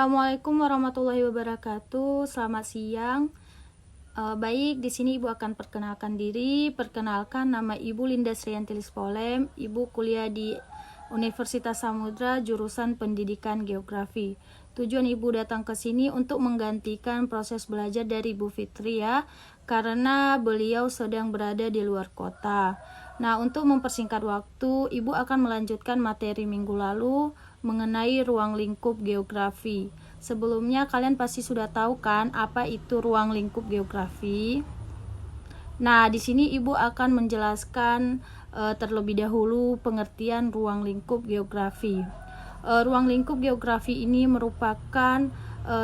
Assalamualaikum warahmatullahi wabarakatuh. Selamat siang. Baik, di sini Ibu akan perkenalkan diri. Perkenalkan, nama Ibu Linda Sriyanti Lispolem. Ibu kuliah di Universitas Samudra jurusan Pendidikan Geografi. Tujuan Ibu datang ke sini untuk menggantikan proses belajar dari Ibu Fitri ya, karena beliau sedang berada di luar kota. Nah, untuk mempersingkat waktu, Ibu akan melanjutkan materi minggu lalu mengenai ruang lingkup geografi. Sebelumnya kalian pasti sudah tahu kan apa itu ruang lingkup geografi. Nah, di sini Ibu akan menjelaskan terlebih dahulu pengertian ruang lingkup geografi. Ruang lingkup geografi ini merupakan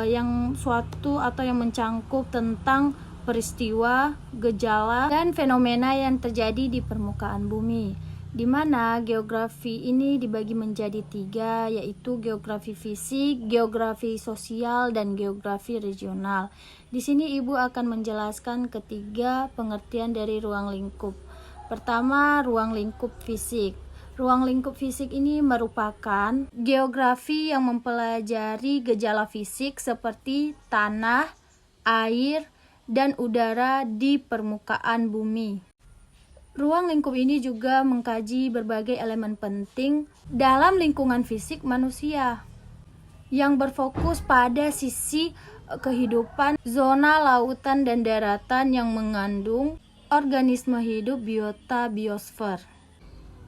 yang suatu atau yang mencangkup tentang peristiwa, gejala, dan fenomena yang terjadi di permukaan bumi, di mana geografi ini dibagi menjadi 3, yaitu geografi fisik, geografi sosial, dan geografi regional. Di sini Ibu akan menjelaskan ketiga pengertian dari ruang lingkup. Pertama, ruang lingkup fisik. Ruang lingkup fisik ini merupakan geografi yang mempelajari gejala fisik seperti tanah, air, dan udara di permukaan bumi. Ruang lingkup ini juga mengkaji berbagai elemen penting dalam lingkungan fisik manusia yang berfokus pada sisi kehidupan zona lautan dan daratan yang mengandung organisme hidup biota biosfer.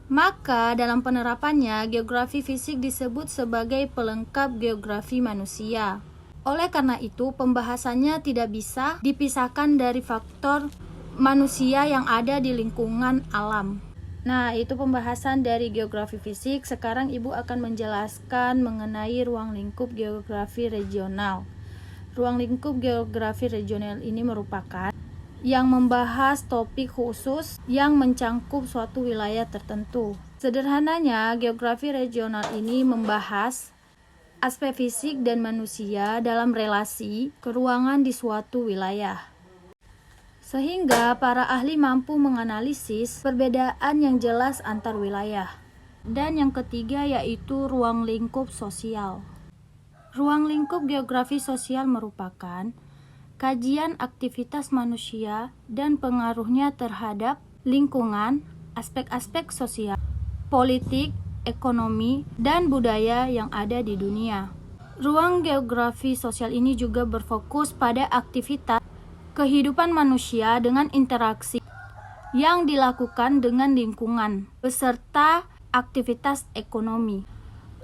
Maka dalam penerapannya, geografi fisik disebut sebagai pelengkap geografi manusia. Oleh karena itu, pembahasannya tidak bisa dipisahkan dari faktor manusia yang ada di lingkungan alam. Nah, itu pembahasan dari geografi fisik. Sekarang Ibu akan menjelaskan mengenai ruang lingkup geografi regional. Ruang lingkup geografi regional ini merupakan yang membahas topik khusus yang mencangkup suatu wilayah tertentu. Sederhananya, geografi regional ini membahas aspek fisik dan manusia dalam relasi keruangan di suatu wilayah, sehingga para ahli mampu menganalisis perbedaan yang jelas antar wilayah. Dan yang ketiga yaitu ruang lingkup sosial. Ruang lingkup geografi sosial merupakan kajian aktivitas manusia dan pengaruhnya terhadap lingkungan, aspek-aspek sosial, politik, ekonomi, dan budaya yang ada di dunia. Ruang geografi sosial ini juga berfokus pada aktivitas kehidupan manusia dengan interaksi yang dilakukan dengan lingkungan beserta aktivitas ekonomi.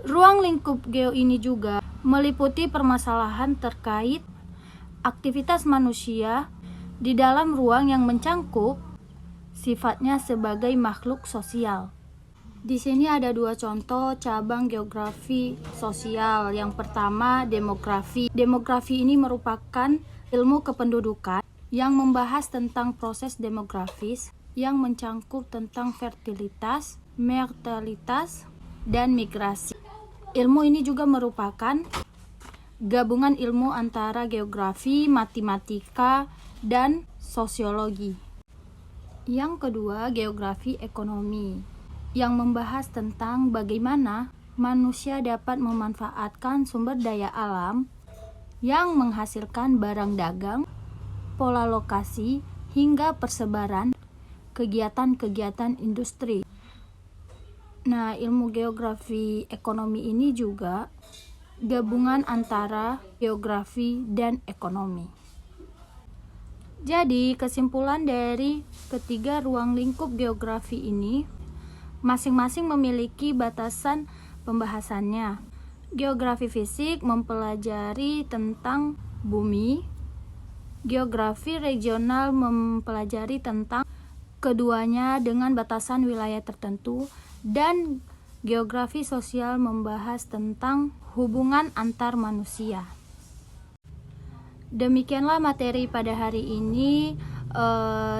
Ruang lingkup geo ini juga meliputi permasalahan terkait aktivitas manusia di dalam ruang yang mencangkup sifatnya sebagai makhluk sosial. Di sini ada 2 contoh cabang geografi sosial. Yang pertama, demografi. Demografi ini merupakan ilmu kependudukan yang membahas tentang proses demografis yang mencangkup tentang fertilitas, mortalitas, dan migrasi. Ilmu ini juga merupakan gabungan ilmu antara geografi, matematika, dan sosiologi. Yang kedua, geografi ekonomi yang membahas tentang bagaimana manusia dapat memanfaatkan sumber daya alam yang menghasilkan barang dagang, pola lokasi, hingga persebaran kegiatan-kegiatan industri. Nah, ilmu geografi ekonomi ini juga gabungan antara geografi dan ekonomi. Jadi, kesimpulan dari ketiga ruang lingkup geografi ini masing-masing memiliki batasan pembahasannya. Geografi fisik mempelajari tentang bumi, geografi regional mempelajari tentang keduanya dengan batasan wilayah tertentu, dan geografi sosial membahas tentang hubungan antar manusia. Demikianlah materi pada hari ini.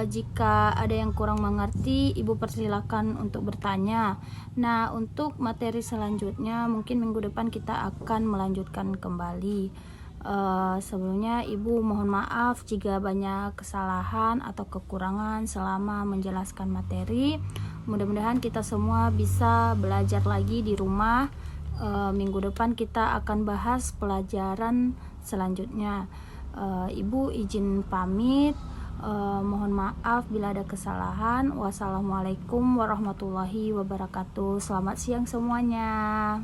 Jika ada yang kurang mengerti, Ibu persilakan untuk bertanya. Nah, untuk materi selanjutnya mungkin minggu depan kita akan melanjutkan kembali. Sebelumnya Ibu mohon maaf jika banyak kesalahan atau kekurangan selama menjelaskan materi. Mudah-mudahan kita semua bisa belajar lagi di rumah minggu depan kita akan bahas pelajaran selanjutnya. Ibu izin pamit. Mohon maaf bila ada kesalahan. Wassalamualaikum warahmatullahi wabarakatuh. Selamat siang semuanya.